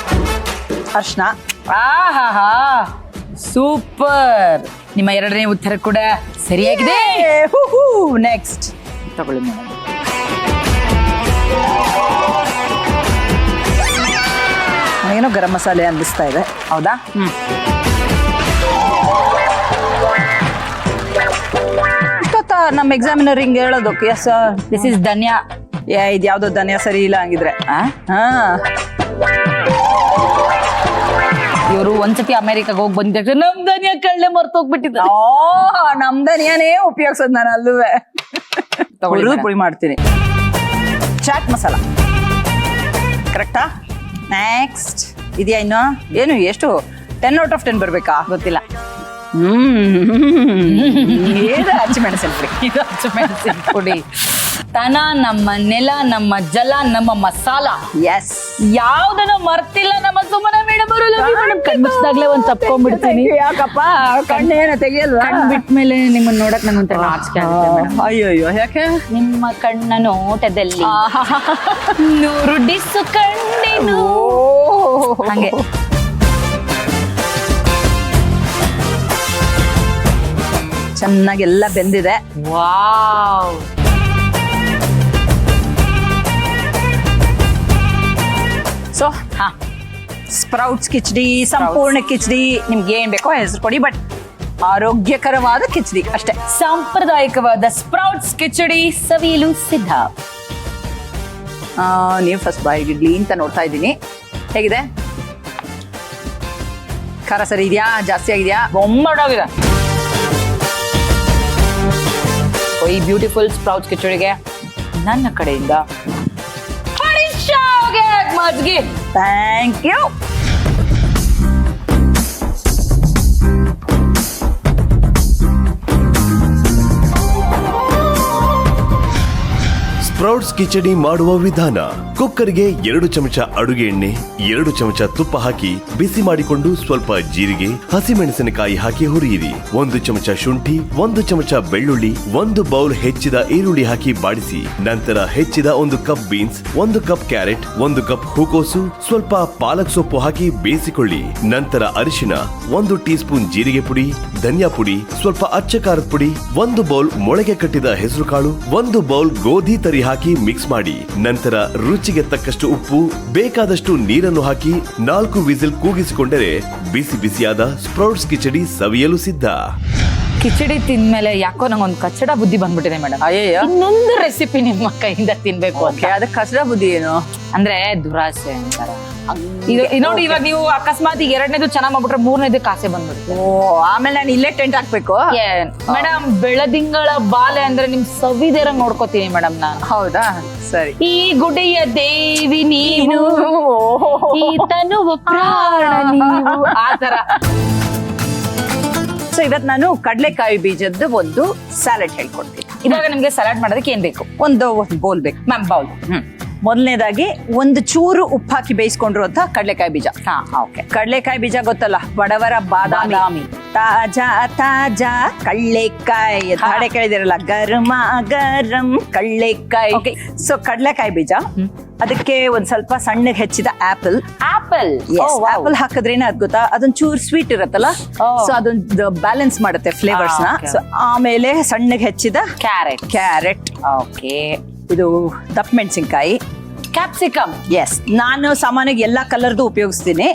ಅರ್ಶನ. ಆಹಾ, ಸೂಪರ್. ನಿಮ್ಮ 2ನೇ ಉತ್ತರ ಕೂಡ ಸರಿಯಾಗಿದೆ. ನೆಕ್ಸ್ಟ್ ತಗೊಳ್ಳಿ ಮೇಡಮ್. ಏನೋ ಗರಂ ಮಸಾಲೆ ಅನ್ನಿಸ್ತಾ ಇದೆ. ಹೌದಾ? ಇಷ್ಟೊತ್ತ ನಮ್ಮ ಎಕ್ಸಾಮಿನರ್ ಹಿಂಗ್ ಹೇಳೋದಕ್ಕೆ? ಎಸ್, ದಿಸ್ ಇಸ್ ಧನ್ಯಾ. ಇದು ಯಾವ್ದೋ ಧನ್ಯಾ ಸರಿ ಇಲ್ಲ ಹಂಗಿದ್ರೆ. ಇವರು ಒಂದ್ಸತಿ ಅಮೆರಿಕಾಗ ಹೋಗಿ ಬಂದ ನಮ್ ಧನಿಯಾ ಕಳ್ಳೆ ಮರ್ತೋಗ್ಬಿಟ್ಟಿದ್ದ. ನಮ್ ಧನಿಯಾನೇ ಉಪಯೋಗಿಸೋದು ನಾನು ಅಲ್ಲುವೆ. ಪುಡಿ ಮಾಡ್ತೀನಿ. ಚಾಟ್ ಮಸಾಲ ಕರೆಕ್ಟಾ? ನೆಕ್ಸ್ಟ್ ಇದೆಯಾ ಇನ್ನು? ಏನು ಎಷ್ಟು 10 out of 10 ಬರ್ಬೇಕಾ? ಗೊತ್ತಿಲ್ಲ. ಹಸಿಮೆಣಸಿನ ಪುಡಿ. ಇದು ಹಸಿಮೆಣಸಿನ ಪುಡಿ. ತನ ನಮ್ಮ ನೆಲ, ನಮ್ಮ ಜಲ, ನಮ್ಮ ಮಸಾಲ. ಎಸ್, ಯಾವ್ದನ್ನ ಮರ್ತಿಲ್ಲ ನಮ್ಮ ಸುಮನ ಮೇಡಮ್. ಕಣ್ಮಿಸ್ದಾಗ್ಲೇ ಒಂದ್ ತಪ್ಕೊಂಡ್ಬಿಡ್ತೀನಿ. ಯಾಕಪ್ಪ? ಕಣ್ಣೇನ ತೆಗಿಯಲ್ವಾ? ಕಣ್ ಬಿಟ್ಮೇಲೆ ನಿಮ್ಮನ್ನ ನೋಡಕ್ ನಂಗೊಂಥರ ನಾಚಿಕೆ ಆಗುತ್ತೆ. ಅಯ್ಯೋ, ಯಾಕೆ? ನಿಮ್ಮ ಕಣ್ಣ ನೋಟದಲ್ಲಿ 100 ಡಿಸ್ಸು ಕಣ್ಣೇನು. ಹಂಗೆ ಚೆನ್ನಾಗಿ ಎಲ್ಲ ಬೆಂದಿದೆ. ವಾವ್. ಸೊ ಸ್ಪ್ರೌಟ್ಸ್ ಕಿಚಡಿ, ಸಂಪೂರ್ಣ ಕಿಚಡಿ, ನಿಮ್ಗೆ ಏನ್ ಬೇಕೋ ಹೆಸರು ಕೊಡಿ, ಬಟ್ ಆರೋಗ್ಯಕರವಾದ ಕಿಚಡಿ ಅಷ್ಟೇ. ಸಾಂಪ್ರದಾಯಿಕವಾದ ಸ್ಪ್ರೌಟ್ಸ್ ಕಿಚಡಿ ಸವಿಯಲು ಸಿದ್ಧ. ನೀವು ಫಸ್ಟ್ ಬಾಯಿಗಿಡ್ಲಿ ಅಂತ ನೋಡ್ತಾ ಇದ್ದೀನಿ. ಹೇಗಿದೆ? ಖಾರ ಸರಿ ಇದೆಯಾ? ಜಾಸ್ತಿ ಆಗಿದೆಯಾ? ಬೊಂಬಾಡೋಗಿದೆ. ಈ ಬ್ಯೂಟಿಫುಲ್ ಸ್ಪ್ರೌಟ್ಸ್ ಕಿಚಡಿಗೆ ನನ್ನ ಕಡೆಯಿಂದ ಮಜ್ಜಿಗೆ. Thank you. ಸ್ಪ್ರೌಟ್ಸ್ ಕಿಚಡಿ ಮಾಡುವ ವಿಧಾನ: ಕುಕ್ಕರ್ಗೆ 2 ಚಮಚ ಅಡುಗೆ ಎಣ್ಣೆ, 2 ಚಮಚ ತುಪ್ಪ ಹಾಕಿ ಬಿಸಿ ಮಾಡಿಕೊಂಡು ಸ್ವಲ್ಪ ಜೀರಿಗೆ, ಹಸಿಮೆಣಸಿನಕಾಯಿ ಹಾಕಿ ಹುರಿಯಿರಿ. 1 ಚಮಚ ಶುಂಠಿ, 1 ಚಮಚ ಬೆಳ್ಳುಳ್ಳಿ, 1 ಬೌಲ್ ಹೆಚ್ಚಿದ ಈರುಳ್ಳಿ ಹಾಕಿ ಬಾಡಿಸಿ. ನಂತರ ಹೆಚ್ಚಿದ 1 cup beans, 1 cup carrot, 1 cup ಹೂಕೋಸು, ಸ್ವಲ್ಪ ಪಾಲಕ್ ಸೊಪ್ಪು ಹಾಕಿ ಬೇಯಿಸಿಕೊಳ್ಳಿ. ನಂತರ ಅರಿಶಿನ, 1 ಟೀ ಸ್ಪೂನ್ ಜೀರಿಗೆ ಪುಡಿ, ಧನಿಯಾ ಪುಡಿ, ಸ್ವಲ್ಪ ಅಚ್ಚ ಖಾರದ ಪುಡಿ, 1 ಬೌಲ್ ಮೊಳಕೆ ಕಟ್ಟಿದ ಹೆಸರು ಕಾಳು, 1 ಬೌಲ್ ಗೋಧಿ ತರಿ ಹಾಕಿ ಮಿಕ್ಸ್ ಮಾಡಿ. ನಂತರ ರುಚಿಗೆ ತಕ್ಕಷ್ಟು ಉಪ್ಪು, ಬೇಕಾದಷ್ಟು ನೀರನ್ನು ಹಾಕಿ 4 ವಿಸಿಲ್ ಕೂಗಿಸಿಕೊಂಡರೆ ಬಿಸಿ ಬಿಸಿಯಾದ ಸ್ಪ್ರೌಟ್ಸ್ ಕಿಚಡಿ ಸವಿಯಲು ಸಿದ್ಧ. ಕಿಚಡಿ ತಿಂದ್ಮೇಲೆ ಯಾಕೋ ನಂಗೊಂದು ಕಚ್ಚಡ ಬುದ್ಧಿ ಬಂದ್ಬಿಟ್ಟಿದೆ ಮೇಡಮ್. ಅಯ್ಯಯ್ಯೋ, ಇನ್ನೊಂದು ರೆಸಿಪಿ ನಿಮ್ಮ ಕೈಯಿಂದ ತಿನ್ಬೇಕು ಅಂತ. ಅದಕ್ಕೆ ಕಸರ ಬುದ್ಧಿ ಏನು ಅಂದ್ರೆ ದುರಾಸೆ ಅಂತಾರೆ. ಇದು ನೋಡಿ, ಇವಾಗ ನೀವು ಅಕಸ್ಮಾತ್ ಈಗ 2ನೇದು ಚೆನ್ನಾಗ್ ಮಾಡ್ಬಿಟ್ರೆ 3ನೇದು ಕಾಸೆ ಬಂದ್ಬಿಡುತ್ತೆ. ಓ, ಆಮೇಲೆ ನಾನು ಇಲ್ಲೇ ಟೆಂಟ್ ಹಾಕ್ಬೇಕು. ಮೇಡಮ್, ಬೆಳದಿಂಗಳ ಬಾಲೆ ಅಂದ್ರೆ ನಿಮ್ ಸವಿದೇರಂಗ್ ನೋಡ್ಕೋತೀನಿ ಮೇಡಮ್ ನಾನು. ಹೌದಾ? ಸರಿ. ಈ ಗುಡಿಯ ದೇವಿ ನೀನು, ಈ ತನುವ ಪ್ರಾಣ ನೀವು, ಆತರ. ಸೊ ಇವತ್ತು ನಾನು ಕಡಲೆಕಾಯಿ ಬೀಜದ್ದು ಒಂದು ಸ್ಯಾಲಡ್ ಹೇಳ್ಕೊಡ್ತೀನಿ. ಇವಾಗ ನಿಮ್ಗೆ ಸಲಾಡ್ ಮಾಡೋದಕ್ಕೆ ಏನ್ ಬೇಕು? ಒಂದು ಬೌಲ್ ಬೇಕು ಮ್ಯಾಮ್. ಬೌಲ್. ಮೊದಲನೇದಾಗಿ 1 ಚೂರು ಉಪ್ಪು ಹಾಕಿ ಬೇಯಿಸ್ಕೊಂಡಿರುವಂತ ಕಡಲೆಕಾಯಿ ಬೀಜ. ಓಕೆ. ಕಡಲೆಕಾಯಿ ಬೀಜ ಗೊತ್ತಲ್ಲ, ಬಡವರ ಬಾದಾಮಿ. ತಾಜಾ ತಾಜಾ ಕಡಲೆಕಾಯಿ ಹಾಡೆ ಕೇಳಿದಿರಲ್ಲ, ಗರಮ ಗರಂ ಕಡಲೆಕಾಯಿ. ಸೊ ಕಡಲೆಕಾಯಿ ಬೀಜ, ಅದಕ್ಕೆ ಒಂದ್ ಸ್ವಲ್ಪ ಸಣ್ಣಗೆ ಹೆಚ್ಚಿದ ಆಪಲ್. ಆಪಲ್ ಹಾಕಿದ್ರೇನೆ ಅದ್ ಗೊತ್ತಾ, ಅದೊಂದ್ ಚೂರ್ ಸ್ವೀಟ್ ಇರತ್ತಲ್ಲ, ಸೊ ಅದೊಂದು ಬ್ಯಾಲೆನ್ಸ್ ಮಾಡುತ್ತೆ ಫ್ಲೇವರ್ಸ್ ನ. ಸೊ ಆಮೇಲೆ ಸಣ್ಣಗೆ ಹೆಚ್ಚಿದ ಕ್ಯಾರೆಟ್. ಓಕೆ. ಇದು ದಪ್ಪ ಮೆಣಸಿನ್ಕಾಯಿ, ಕ್ಯಾಪ್ಸಿಕಮ್. ಎಸ್, ನಾನು ಸಾಮಾನ್ಯವಾಗಿ ಎಲ್ಲಾ ಕಲರ್ದು ಉಪಯೋಗಿಸ್ತೀನಿ,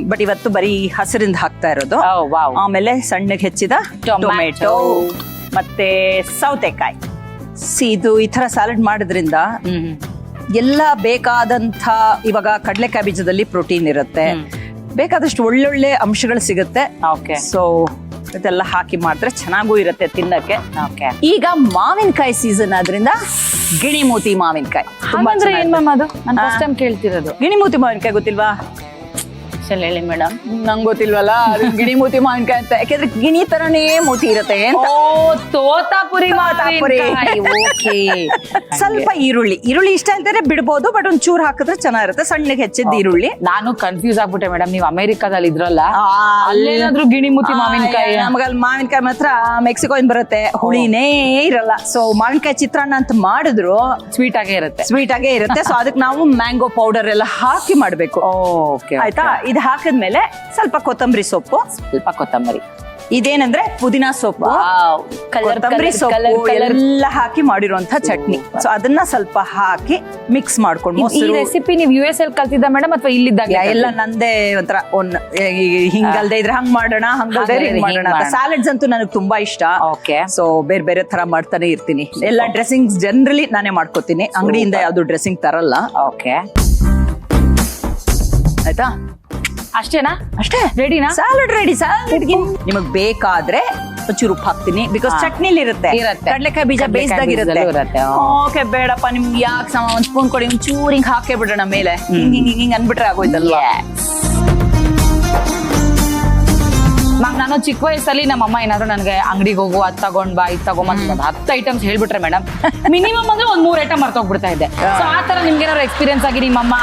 ಬಟ್ ಇವತ್ತು ಬರೀ ಹಸಿರಿಂದ ಹಾಕ್ತಾ ಇರೋದು. ಆಮೇಲೆ ಸಣ್ಣಗೆ ಹೆಚ್ಚಿದ ಟೊಮೆಟೊ ಮತ್ತೆ ಸೌತೆಕಾಯಿ. ಇದು ಈ ತರ ಸ್ಯಾಲಡ್ ಮಾಡೋದ್ರಿಂದ ಎಲ್ಲ ಬೇಕಾದಂತ, ಇವಾಗ ಕಡಲೆಕಾಯಿ ಬೀಜದಲ್ಲಿ ಪ್ರೋಟೀನ್ ಇರುತ್ತೆ, ಬೇಕಾದಷ್ಟು ಒಳ್ಳೊಳ್ಳೆ ಅಂಶಗಳು ಸಿಗುತ್ತೆ. ಸೊ ಇದೆಲ್ಲ ಹಾಕಿ ಮಾಡಿದ್ರೆ ಚೆನ್ನಾಗೂ ಇರುತ್ತೆ ತಿನ್ನಕ್ಕೆ. ಈಗ ಮಾವಿನಕಾಯಿ ಸೀಸನ್ ಆದ್ರಿಂದ ಗಿಣಿಮೂತಿ ಮಾವಿನಕಾಯಿ. ಏನ್ ಮ್ಯಾಮ್ ಅದು? ನಾನು ಫಸ್ಟ್ ಟೈಮ್ ಕೇಳ್ತಿರೋದು. ಗಿಣಿಮೂತಿ ಮಾವಿನಕಾಯಿ ಗೊತ್ತಿಲ್ವಾ? ಹೇಳಿ ಮೇಡಮ್. ನಂಗೆ ಗೊತ್ತಿಲ್ವಲ್ಲ ಅದು ಗಿಣಿಮೂತಿ ಮಾವಿನಕಾಯಿ ಅಂತ, ಯಾಕೆಂದ್ರೆ ಗಿಣಿ ತರನೇ ಮೂತಿ ಇರುತ್ತೆ ಅಂತ. ತೋತಾಪುರಿ ಮಾವಿನಕಾಯಿ. ಓಕೆ. ಸ್ವಲ್ಪ ಈರುಳ್ಳಿ ಇಷ್ಟ ಅಂತಾರೆ ಬಿಡ್ಬೋದು, ಬಟ್ ಒಂದ್ ಚೂರ್ ಹಾಕಿದ್ರೆ ಚೆನ್ನಾಗಿರುತ್ತೆ. ಸಣ್ಣಗೆ ಹೆಚ್ಚಿದ ಈರುಳ್ಳಿ. ನಾನು ಕನ್ಫ್ಯೂಸ್ ಆಗ್ಬಿಟ್ಟೆ ಮೇಡಮ್, ನೀವು ಅಮೆರಿಕಾದಲ್ಲಿ ಇದ್ರಲ್ಲ, ಅಲ್ಲೇನಾದ್ರೂ ಗಿಣಿಮೂತಿ ಮಾವಿನಕಾಯಿ? ನಮಗಲ್ಲಿ ಮಾವಿನಕಾಯಿ ಮಾತ್ರ ಮೆಕ್ಸಿಕೋ ಇಂದ ಬರುತ್ತೆ, ಹುಳಿನೇ ಇರಲ್ಲ. ಸೊ ಮಾವಿನಕಾಯಿ ಚಿತ್ರಾನ್ನ ಅಂತ ಮಾಡಿದ್ರು ಸ್ವೀಟ್ ಆಗೇ ಇರುತ್ತೆ. ಸೊ ಅದಕ್ಕೆ ನಾವು ಮ್ಯಾಂಗೋ ಪೌಡರ್ ಎಲ್ಲ ಹಾಕಿ ಮಾಡ್ಬೇಕು. ಆಯ್ತಾ? ಇದು ಹಾಕಿದ್ಮೇಲೆ ಸ್ವಲ್ಪ ಕೊತ್ತಂಬರಿ ಸೊಪ್ಪು, ಇದೇನಂದ್ರೆ ಪುದೀನಾ ಸೊಪ್ಪು, ಕೊತ್ತಂಬರಿ ಸೊಪ್ಪು ಎಲ್ಲ ಹಾಕಿ ಮಾಡಿರುವಂತ ಚಟ್ನಿ. ಸೊ ಅದನ್ನ ಸ್ವಲ್ಪ ಹಾಕಿ ಮಿಕ್ಸ್ ಮಾಡ್ಕೊಂಡು. ಈ ರೆಸಿಪಿ ನೀವು US ಅಲ್ಲಿ ಕಲ್ತಿದ್ದ ಮೇಡಮ್ ಅಥವಾ ಇಲ್ಲಿದ್ದಾಗ? ಎಲ್ಲ ನಂದೇ ಒಂಥರ ಹಿಂಗಲ್ದೇ ಇದ್ರೆ ಹಂಗ್ ಮಾಡೋಣ, ಹಂಗಲ್ದೇ ಹಿಂಗ್ ಮಾಡೋಣ. ಸ್ಯಾಲಡ್ಸ್ ಅಂತೂ ನನಗೆ ತುಂಬಾ ಇಷ್ಟ. ಸೊ ಬೇರೆ ಬೇರೆ ತರ ಮಾಡ್ತಾನೆ ಇರ್ತೀನಿ. ಎಲ್ಲ ಡ್ರೆಸ್ಸಿಂಗ್ಸ್ ಜನರಲಿ ನಾನೇ ಮಾಡ್ಕೋತೀನಿ, ಅಂಗಡಿಯಿಂದ ಯಾವ್ದು ಡ್ರೆಸ್ಸಿಂಗ್ ತರಲ್ಲ. ಆಯ್ತಾ? ಅಷ್ಟೇನಾ? ಅಷ್ಟೇ, ರೆಡಿನಾ? Salad ready. ಸ್ಯಾಲಡ್ಗೆ ನಿಮಗ್ ಬೇಕಾದ್ರೆ ಒಂಚೂರು ಉಪ್ಪು ಹಾಕ್ತೀನಿ, ಬಿಕಾಸ್ ಚಟ್ನಿಲಿ ಇರುತ್ತೆ, ಕಡಲೆಕಾಯಿ ಬೀಜ ಬೇಯಿಸಿದಾಗಿರುತ್ತೆ. ಓಕೆ, ಬೇಡಪ್ಪ ನಿಮ್ಗೆ ಯಾಕೆ ಒಂದ್ ಸ್ಪೂನ್ ಕೊಡಿ, ಒಂದ್ ಚೂರ್ ಹಿಂಗ್ ಹಾಕೇ ಬಿಡೋಣ ಮೇಲೆ, ಹಿಂಗ್ ಅನ್ಬಿಟ್ರೆ ಆಗೋಯ್ತಲ್ಲ. ಮ್ಯಾಮ್, ನಾನು ಚಿಕ್ಕ ವಯಸ್ಸಲ್ಲಿ ನಮ್ಮಮ್ಮ ಏನಾದ್ರು ನನಗೆ ಅಂಗಡಿಗೆ ಹೋಗು, ಅದ್ ತಗೊಂಡ್ ಬಾ, ಇದ್ ತಗೊಂಡ್ 10 ಐಟಮ್ಸ್ ಹೇಳ್ಬಿಟ್ರೆ ಮೇಡಮ್, ಮಿನಿಮಮ್ ಅಂದ್ರೆ ಒಂದ್ 3 ಐಟಮ್ ಮರ್ತೋಗ್ಬಿಡ್ತಾ ಇದ್ದೆ. ಸೊ ಆ ತರ ನಿಮ್ಗೆ ಏನಾದ್ರು ಎಕ್ಸ್ಪೀರಿಯನ್ಸ್ ಆಗಿ ನಿಮ್ಮಮ್ಮ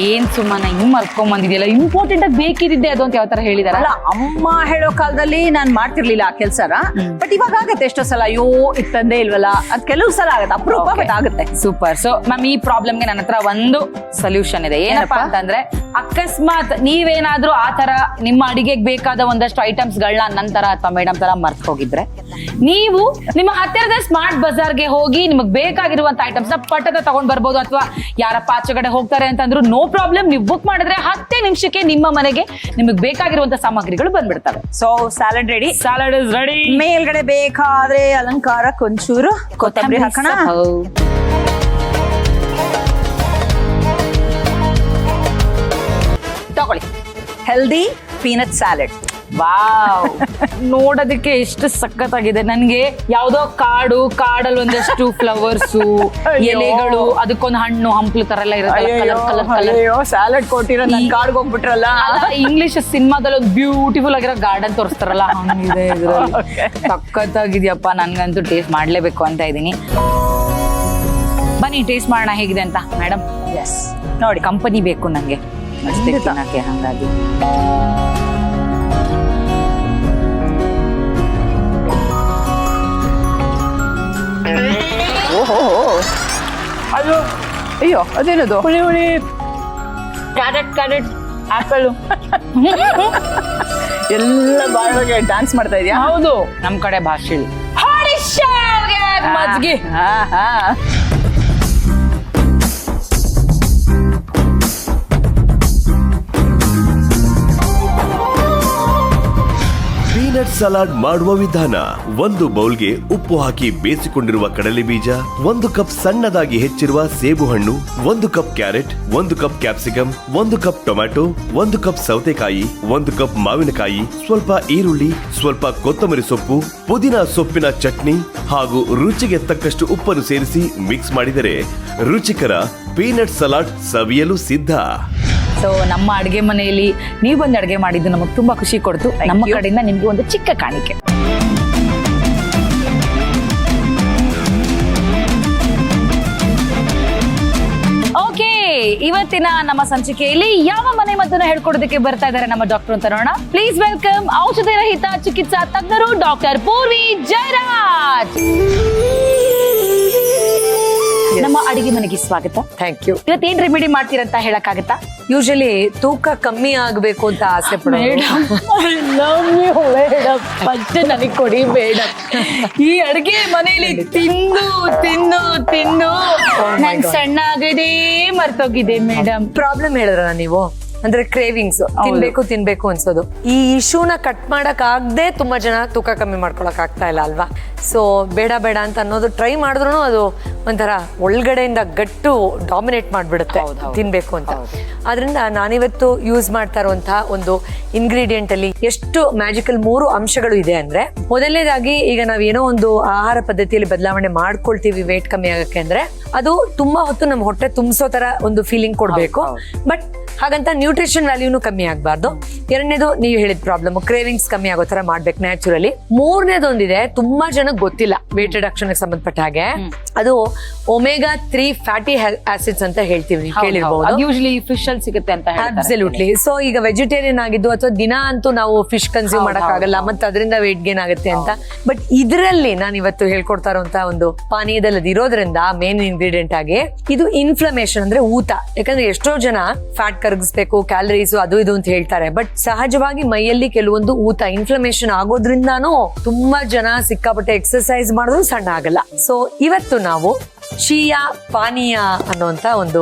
ಏನ್ ಸುಮ್ಮನೆ ಹಿಂಗ್ ಮರ್ಕೊಂಡ್ ಬಂದಿದ್ಯಲ್ಲ, ಇಂಪಾರ್ಟೆಂಟ್ ಆಗಿ ಬೇಕಿದ್ದೆ ಅದು ಅಂತ ಯಾವ ತರ ಹೇಳಿದಾರಲ್ಲ? ಅಮ್ಮ ಹೇಳೋ ಕಾಲದಲ್ಲಿ ನಾನ್ ಮಾಡ್ತಿರ್ಲಿಲ್ಲ ಆ ಕೆಲ್ಸನ, ಬಟ್ ಇವಾಗ ಆಗತ್ತೆ ಎಷ್ಟೋ ಸಲ. ಅಯ್ಯೋ ಇತ್ತಂದೇ ಇಲ್ವಲ್ಲ, ಅದ್ ಕೆಲವು ಸಲ ಆಗತ್ತೆ, ಅಪರೂಪ ಬಟ್ ಆಗುತ್ತೆ. ಸೂಪರ್. ಸೊ ಮ್ಯಾಮ್, ಈ ಪ್ರಾಬ್ಲಮ್ಗೆ ನನ್ನ ಹತ್ರ ಒಂದು ಸೊಲ್ಯೂಷನ್ ಇದೆ. ಏನಪ್ಪಾ ಅಂತಂದ್ರೆ, ಅಕಸ್ಮಾತ್ ನೀವೇನಾದ್ರೂ ಆ ತರ ನಿಮ್ಮ ಅಡಿಗೆಗೆ ಬೇಕಾದ ಒಂದಷ್ಟು ಐಟಮ್ಸ್ ಐಟಮ್ಸ್ಗಳನ್ನ ನಂತರ ಅಥವಾ ಮೇಡಮ್ ತರ ಮರ್ತ್ ಹೋಗಿದ್ರೆ ನೀವು ನಿಮ್ಮ ಹತ್ತಿರದ ಸ್ಮಾರ್ಟ್ ಬಜಾರ್ಗೆ ಹೋಗಿ ನಿಮಗೆ ಬೇಕಾಗಿರುವಂತ ಐಟಮ್ಸ್ ನ ಪಟ್ಟದ ತಗೊಂಡ್ ಬರ್ಬೋದು. ಅಥವಾ ಯಾರಪ್ಪ ಆಚೆಗಡೆ ಹೋಗ್ತಾರೆ ಅಂತಂದ್ರು ನೋ ಪ್ರಾಬ್ಲಮ್, ನೀವು ಬುಕ್ ಮಾಡಿದ್ರೆ 10 ನಿಮಿಷಕ್ಕೆ ನಿಮ್ಮ ಮನೆಗೆ ನಿಮಗೆ ಬೇಕಾಗಿರುವಂತ ಸಾಮಗ್ರಿಗಳು ಬಂದ್ಬಿಡ್ತವೆ. So salad ready. Salad is ready. ಮೇಲ್ಗಡೆ ಬೇಕಾದ್ರೆ ಅಲಂಕಾರಕ್ಕೆ ಒಂಚೂರು ಕೊತ್ತಂಬರಿ ಹಾಕೋಣ. ತಗೊಳ್ಳಿ, ಹೆಲ್ದಿ ಪೀನಟ್ ಸ್ಯಾಲಡ್. ವಾವ್, ನೋಡೋದಕ್ಕೆ ಎಷ್ಟು ಸಖತ್ತಾಗಿದೆ. ನನ್ಗೆ ಯಾವ್ದೋ ಕಾಡಲ್ಲಿ ಒಂದಷ್ಟು ಫ್ಲವರ್ಸು, ಎಲೆಗಳು, ಅದಕ್ಕೊಂದು ಹಣ್ಣು ಹಂಪ್ಲು ತರ ಎಲ್ಲ ಇರುತ್ತೆ. ಸ್ಯಾಲಡ್ ಕೊಟ್ಟಿರೋ ನನ್ ಕಾಡ್ಗೆ ಹೋಗ್ಬಿಟ್ರಲ್ಲ. ಇಂಗ್ಲಿಷ್ ಸಿನಿಮಾದಲ್ಲಿ ಒಂದು ಬ್ಯೂಟಿಫುಲ್ ಆಗಿರೋ ಗಾರ್ಡನ್ ತೋರಿಸ್ತಾರಲ್ಲ, ಹಂಗಿದೆ ಇದ್ರಲ್ಲಿ. ಸಖತ್ತಾಗಿದ್ಯಪ್ಪ, ನನ್ಗಂತೂ ಟೇಸ್ಟ್ ಮಾಡ್ಲೇಬೇಕು ಅಂತ ಇದೀನಿ. ಬನ್ನಿ ಟೇಸ್ಟ್ ಮಾಡೋಣ ಹೇಗಿದೆ ಅಂತ. ಮೇಡಮ್ ಎಸ್, ನೋಡಿ, ಕಂಪನಿ ಬೇಕು ನಂಗೆ ತಿನ್ನಕ್ಕೆ, ಹಂಗಾಗಿ ಓಹೋ, ಅದು ಅಯ್ಯೋ ಅದೇನದು? ಹುಳಿ ಕ್ಯಾರೆಟ್ ಆಪಲ್ ಎಲ್ಲ ಬಾಯಿಗೆ ಡ್ಯಾನ್ಸ್ ಮಾಡ್ತಾ ಇದೆಯಾ? ಹೌದು, ನಮ್ ಕಡೆ ಭಾಷೆ ಮಜ್ಗಿ. ಪೀನಟ್ ಸಲಾಡ್ ಮಾಡುವ ವಿಧಾನ: ಒಂದು ಬೌಲ್ಗೆ ಉಪ್ಪು ಹಾಕಿ ಬೇಯಿಸಿಕೊಂಡಿರುವ ಕಡಲೆ ಬೀಜ, 1 ಕಪ್ ಸಣ್ಣದಾಗಿ ಹೆಚ್ಚಿರುವ ಸೇಬು ಹಣ್ಣು, 1 cup carrot, 1 cup capsicum, 1 cup tomato, 1 cup ಸೌತೆಕಾಯಿ, 1 ಕಪ್ ಮಾವಿನಕಾಯಿ, ಸ್ವಲ್ಪ ಈರುಳ್ಳಿ, ಸ್ವಲ್ಪ ಕೊತ್ತಂಬರಿ ಸೊಪ್ಪು, ಪುದೀನ ಸೊಪ್ಪಿನ ಚಟ್ನಿ ಹಾಗೂ ರುಚಿಗೆ ತಕ್ಕಷ್ಟು ಉಪ್ಪನ್ನು ಸೇರಿಸಿ ಮಿಕ್ಸ್ ಮಾಡಿದರೆ ರುಚಿಕರ ಪೀನಟ್ ಸಲಾಡ್ ಸವಿಯಲು ಸಿದ್ಧ. ಸೊ ನಮ್ಮ ಅಡುಗೆ ಮನೆಯಲ್ಲಿ ನೀವು ಬಂದು ಅಡುಗೆ ಮಾಡಿದ್ದು ನಮಗೆ ತುಂಬಾ ಖುಷಿ ಕೊಡ್ತು. ನಮ್ಮ ಕಡೆಯಿಂದ ನಿಮ್ಗೆ ಒಂದು ಚಿಕ್ಕ ಕಾಣಿಕೆ. ಓಕೆ, ಇವತ್ತಿನ ನಮ್ಮ ಸಂಚಿಕೆಯಲ್ಲಿ ಯಾವ ಮನೆ ಮದ್ದನ್ನ ಹೇಳ್ಕೊಡೋದಕ್ಕೆ ಬರ್ತಾ ಇದ್ದಾರೆ ನಮ್ಮ ಡಾಕ್ಟರ್ ಅಂತ ನೋಡೋಣ. ಪ್ಲೀಸ್ ವೆಲ್ಕಮ್ ಔಷಧಿ ರಹಿತ ಚಿಕಿತ್ಸಾ ತಜ್ಞರು ಡಾಕ್ಟರ್ ಪೂರ್ವಿ ಜಯರಾಜ್. ನಮ್ಮ ಅಡಿಗೆ ಮನೆಗೆ ಸ್ವಾಗತ. Thank you. ಇವತ್ತೇನ್ ರೆಮಿಡಿ ಮಾಡ್ತೀರಂತ ಹೇಳಕ್ಕಾಗತ್ತಾ? ಯೂಶಲಿ ತೂಕ ಕಮ್ಮಿ ಆಗ್ಬೇಕು ಅಂತ ಆಸೆ ಫಸ್ಟ್ ನನಗೆ ಕೊಡಿ ಮೇಡಮ್. ಈ ಅಡಿಗೆ ಮನೆಯಲ್ಲಿ ತಿಂದು ತಿಂದು ತಿಂದು ನನ್ ಸಣ್ಣ ಆಗದೆ ಮರ್ತೋಗಿದೆ ಮೇಡಮ್. ಪ್ರಾಬ್ಲಮ್ ಹೇಳಿದ್ರ ನೀವು, ಅಂದ್ರೆ ಕ್ರೇವಿಂಗ್ಸ್, ತಿನ್ಬೇಕು ಅನ್ಸೋದು. ಈ ಇಶ್ಯೂನ ಕಟ್ ಮಾಡಕ್ ಆಗದೆ ತುಂಬಾ ಜನ ತೂಕ ಕಮ್ಮಿ ಮಾಡ್ಕೊಳಕ್ ಆಗ್ತಾ ಇಲ್ಲ ಅಲ್ವಾ? ಸೊ ಬೇಡ ಅಂತ ಅನ್ನೋದು ಟ್ರೈ ಮಾಡಿದ್ರು ಅದು ಒಂಥರ ಒಳಗಡೆಯಿಂದ ಗಟ್ಟು ಡಾಮಿನೇಟ್ ಮಾಡ್ಬಿಡುತ್ತೆ ತಿನ್ಬೇಕು ಅಂತ. ಆದ್ರಿಂದ ನಾನಿವತ್ತು ಯೂಸ್ ಮಾಡ್ತಾ ಇರುವಂತಹ ಒಂದು ಇಂಗ್ರೀಡಿಯೆಂಟ್ ಅಲ್ಲಿ ಎಷ್ಟು ಮ್ಯಾಜಿಕಲ್ 3 ಅಂಶಗಳು ಇದೆ ಅಂದ್ರೆ, ಮೊದಲನೇದಾಗಿ ಈಗ ನಾವೇನೋ ಒಂದು ಆಹಾರ ಪದ್ಧತಿಯಲ್ಲಿ ಬದಲಾವಣೆ ಮಾಡ್ಕೊಳ್ತೀವಿ ವೇಟ್ ಕಮ್ಮಿ ಆಗಕ್ಕೆ ಅಂದ್ರೆ, ಅದು ತುಂಬಾ ಹೊತ್ತು ನಮ್ಮ ಹೊಟ್ಟೆ ತುಂಬಿಸೋ ತರ ಒಂದು ಫೀಲಿಂಗ್ ಕೊಡ್ಬೇಕು. ಬಟ್ ಹಾಗಂತ ನ್ಯೂಟ್ರಿಷನ್ ವ್ಯಾಲ್ಯೂನು ಕಮ್ಮಿ ಆಗ್ಬಾರ್ದು. ಎರಡನೇದು ನೀವು ಹೇಳಿದ ಪ್ರಾಬ್ಲಮ್, ಕ್ರೇವಿಂಗ್ಸ್ ಕಮ್ಮಿ ಆಗೋ ತರ ಮಾಡ್ಬೇಕು ನ್ಯಾಚುರಲಿ. ಮೂರನೇದೊಂದಿದೆ, ತುಂಬಾ ಜನಕ್ಕೆ ಗೊತ್ತಿಲ್ಲ ವೇಟ್ ರಿಡಕ್ಷನ್ ಸಂಬಂಧಪಟ್ಟ ಹಾಗೆ, ಅದು ಒಮೆಗಾ 3 ಫ್ಯಾಟಿ ಆಸಿಡ್ಸ್ ಅಂತ ಹೇಳ್ತೀವಿ, ನೀವು ಕೇಳಿರ್ಬಹುದು. ಯೂಶಲಿ ಫಿಶ್ ಅಲ್ಲಿ ಸಿಗುತ್ತೆ ಅಂತ ಹೇಳ್ತಾರೆ. ಅಬ್ಸಲ್ಯೂಟ್ಲಿ. ಸೊ ಈಗ ವೆಜಿಟೇರಿಯನ್ ಆಗಿದ್ದು ಅಥವಾ ದಿನ ಅಂತೂ ನಾವು ಫಿಶ್ ಕನ್ಸ್ಯೂಮ್ ಮಾಡಕ್ ಆಗಲ್ಲ, ಮತ್ತೆ ಅದರಿಂದ ವೇಟ್ ಗೇನ್ ಆಗುತ್ತೆ ಅಂತ. ಬಟ್ ಇದರಲ್ಲಿ ನಾನು ಇವತ್ತು ಹೇಳ್ಕೊಡ್ತಾ ಇರುವಂತ ಒಂದು ಪಾನೀಯದಲ್ಲಿ ಇರೋದ್ರಿಂದ ಮೇನ್ ಇಂಗ್ರೀಡಿಯೆಂಟ್ ಆಗಿ ಇದು ಇನ್ಫ್ಲಮೇಷನ್ ಅಂದ್ರೆ ಊತ. ಯಾಕಂದ್ರೆ ಎಷ್ಟೋ ಜನ ಫ್ಯಾಟ್ ಕರಗಿಸ್ಬೇಕು, ಕ್ಯಾಲರೀಸ್ ಅದು ಇದು ಅಂತ ಹೇಳ್ತಾರೆ, ಬಟ್ ಸಹಜವಾಗಿ ಮೈಯಲ್ಲಿ ಕೆಲವೊಂದು ಊತ ಇನ್ಫ್ಲಮೇಷನ್ ಆಗೋದ್ರಿಂದಾನು ತುಂಬಾ ಜನ ಸಿಕ್ಕಾಪಟ್ಟೆ ಎಕ್ಸರ್ಸೈಸ್ ಮಾಡಿದ್ರು ಸಣ್ಣ ಆಗಲ್ಲ. ಸೊ ಇವತ್ತು ನಾವು ಚಿಯಾ ಪಾನೀಯ ಅನ್ನುವಂತ ಒಂದು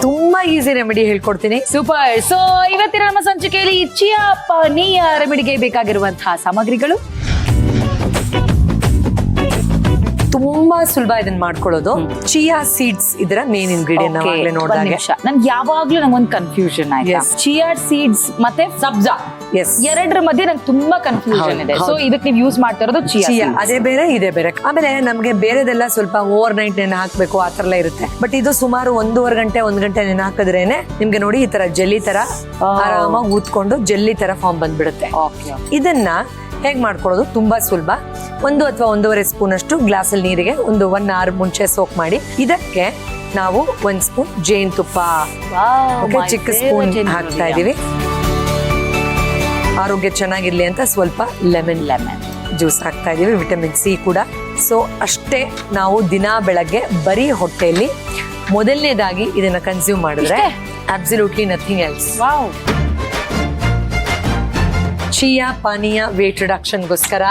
ತುಂಬಾ ಈಸಿ ರೆಮಿಡಿ ಹೇಳ್ಕೊಡ್ತೀನಿ. ಸೂಪರ್. ಸೊ ಇವತ್ತಿನ ನಮ್ಮ ಸಂಚಿಕೆಯಲ್ಲಿ ಚಿಯಾ ಪಾನೀಯ ರೆಮಿಡಿಗೆ ಬೇಕಾಗಿರುವಂತಹ ಸಾಮಗ್ರಿಗಳು ತುಂಬಾ ಸುಲಭ ಇದನ್ನ ಮಾಡ್ಕೊಳ್ಳೋದು. ಚಿಯಾ ಸೀಡ್ಸ್ ಇದರ ಮೇನ್ ಇಂಗ್ರೀಡಿಯಂಟ್. ನಾವಾಗ್ಲೇ ನೋಡಿದಾಗ ನನ್ಗೆ ಯಾವಾಗ್ಲೂ ನಂಗೊಂದು ಕನ್ಫ್ಯೂಷನ್ ಆಯ್ತು. ಚಿಯಾ ಸೀಡ್ಸ್ ಮತ್ತೆ ಸಬ್ಜಾ ಎರಡರ ಮಧ್ಯೆ ನಂಗೆ ತುಂಬಾ ಕನ್ಫ್ಯೂಷನ್ ಇದೆ. ಸೊ ಇದಕ್ಕೆ ನೀವು ಯೂಸ್ ಮಾಡ್ತಾ ಇರೋದು ಚಿಯಾ, ಅದೇ ಬೇರೆ ಇದೇ ಬೇರೆ. ಆಮೇಲೆ ನಮ್ಗೆ ಬೇರೆದೆಲ್ಲ ಸ್ವಲ್ಪ ಓವರ್ ನೈಟ್ ನೆನೆ ಹಾಕ್ಬೇಕು ಆ ತರ ಎಲ್ಲ ಇರುತ್ತೆ. ಬಟ್ ಇದು ಸುಮಾರು 1.5 ಗಂಟೆ 1 ಗಂಟೆ ನೆನೆ ಹಾಕಿದ್ರೇನೆ ನಿಮ್ಗೆ ನೋಡಿ ಈ ತರ ಜೆಲ್ಲಿ ತರ ಆರಾಮಾಗಿ ಊದ್ಕೊಂಡು ಜೆಲ್ಲಿ ತರ ಫಾರ್ಮ್ ಬಂದ್ಬಿಡುತ್ತೆ. ಇದನ್ನ ಹೇಗ್ ಮಾಡ್ಕೊಳ್ಳೋದು ತುಂಬಾ ಸುಲಭ. 1 ಅಥವಾ 1.5 ಸ್ಪೂನ್ ಅಷ್ಟು ಗ್ಲಾಸ್ ಅಲ್ಲಿ ನೀರಿಗೆ ಒಂದು 1 hour ಮುಂಚೆ ಸೋಕ್ ಮಾಡಿ, ಇದಕ್ಕೆ ನಾವು 1 ಸ್ಪೂನ್ ಜೇನ್ ತುಪ್ಪ, ಚಿಕ್ಕ ಸ್ಪೂನ್ ಹಾಕ್ತಾ ಇದೀವಿ. ಆರೋಗ್ಯ ಚೆನ್ನಾಗಿರ್ಲಿ ಅಂತ ಸ್ವಲ್ಪ ಲೆಮನ್ ಜ್ಯೂಸ್ ಹಾಕ್ತಾ ಇದೀವಿ, ವಿಟಮಿನ್ ಸಿ ಕೂಡ. ಸೊ ಅಷ್ಟೇ, ನಾವು ದಿನ ಬೆಳಗ್ಗೆ ಬರೀ ಹೊಟ್ಟೆಯಲ್ಲಿ ಮೊದಲನೇದಾಗಿ ಇದನ್ನ ಕನ್ಸ್ಯೂಮ್ ಮಾಡಿದ್ರೆ ಅಬ್ಸಲ್ಯೂಟ್ಲಿ ನಥಿಂಗ್ ಎಲ್ಸ್. ಚಿಯಾ ಪಾನೀಯ ವೇಟ್ ರಿಡಕ್ಷನ್ಗೋಸ್ಕರ.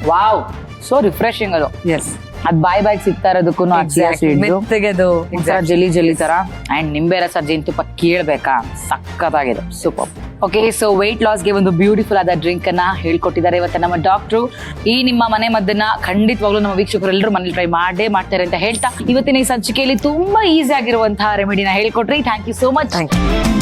ವಾವ್, ಸೋ ರಿಫ್ರೆಶಿಂಗ್ ಅದು. ಎಸ್, ಅದ್ ಬಾಯ್ ಸಿಗ್ತಾ ಇರೋದಕ್ಕೂ ಮೆತ್ತಗೆದು ಜಲಿ ಜಲಿ ತರ ಅಂಡ್ ನಿಂಬೆ ರಸ ಜೇನುತುಪ್ಪ ಕೇಳ್ಬೇಕಾ, ಸಕ್ಕತ್ತಾಗಿದೆ, ಸೂಪರ್. ಓಕೆ, ಸೊ ವೆಯ್ಟ್ ಲಾಸ್ಗೆ ಒಂದು ಬ್ಯೂಟಿಫುಲ್ ಆದ ಡ್ರಿಂಕ್ ಅನ್ನ ಹೇಳ್ಕೊಟ್ಟಿದ್ದಾರೆ ಇವತ್ತು ನಮ್ಮ ಡಾಕ್ಟ್ರು. ಈ ನಿಮ್ಮ ಮನೆ ಮದ್ದನ್ನ ಖಂಡಿತವಾಗ್ಲೂ ನಮ್ಮ ವೀಕ್ಷಕರು ಎಲ್ಲರೂ ಮನೇಲಿ ಟ್ರೈ ಮಾಡ್ತಾರೆ ಅಂತ ಹೇಳ್ತಾ ಇವತ್ತಿನ ಈ ಸಂಚಿಕೆಯಲ್ಲಿ ತುಂಬಾ ಈಸಿ ಆಗಿರುವಂತಹ ರೆಮಿಡಿನ ಹೇಳ್ಕೊಟ್ರಿ. Thank you so much. Thank you.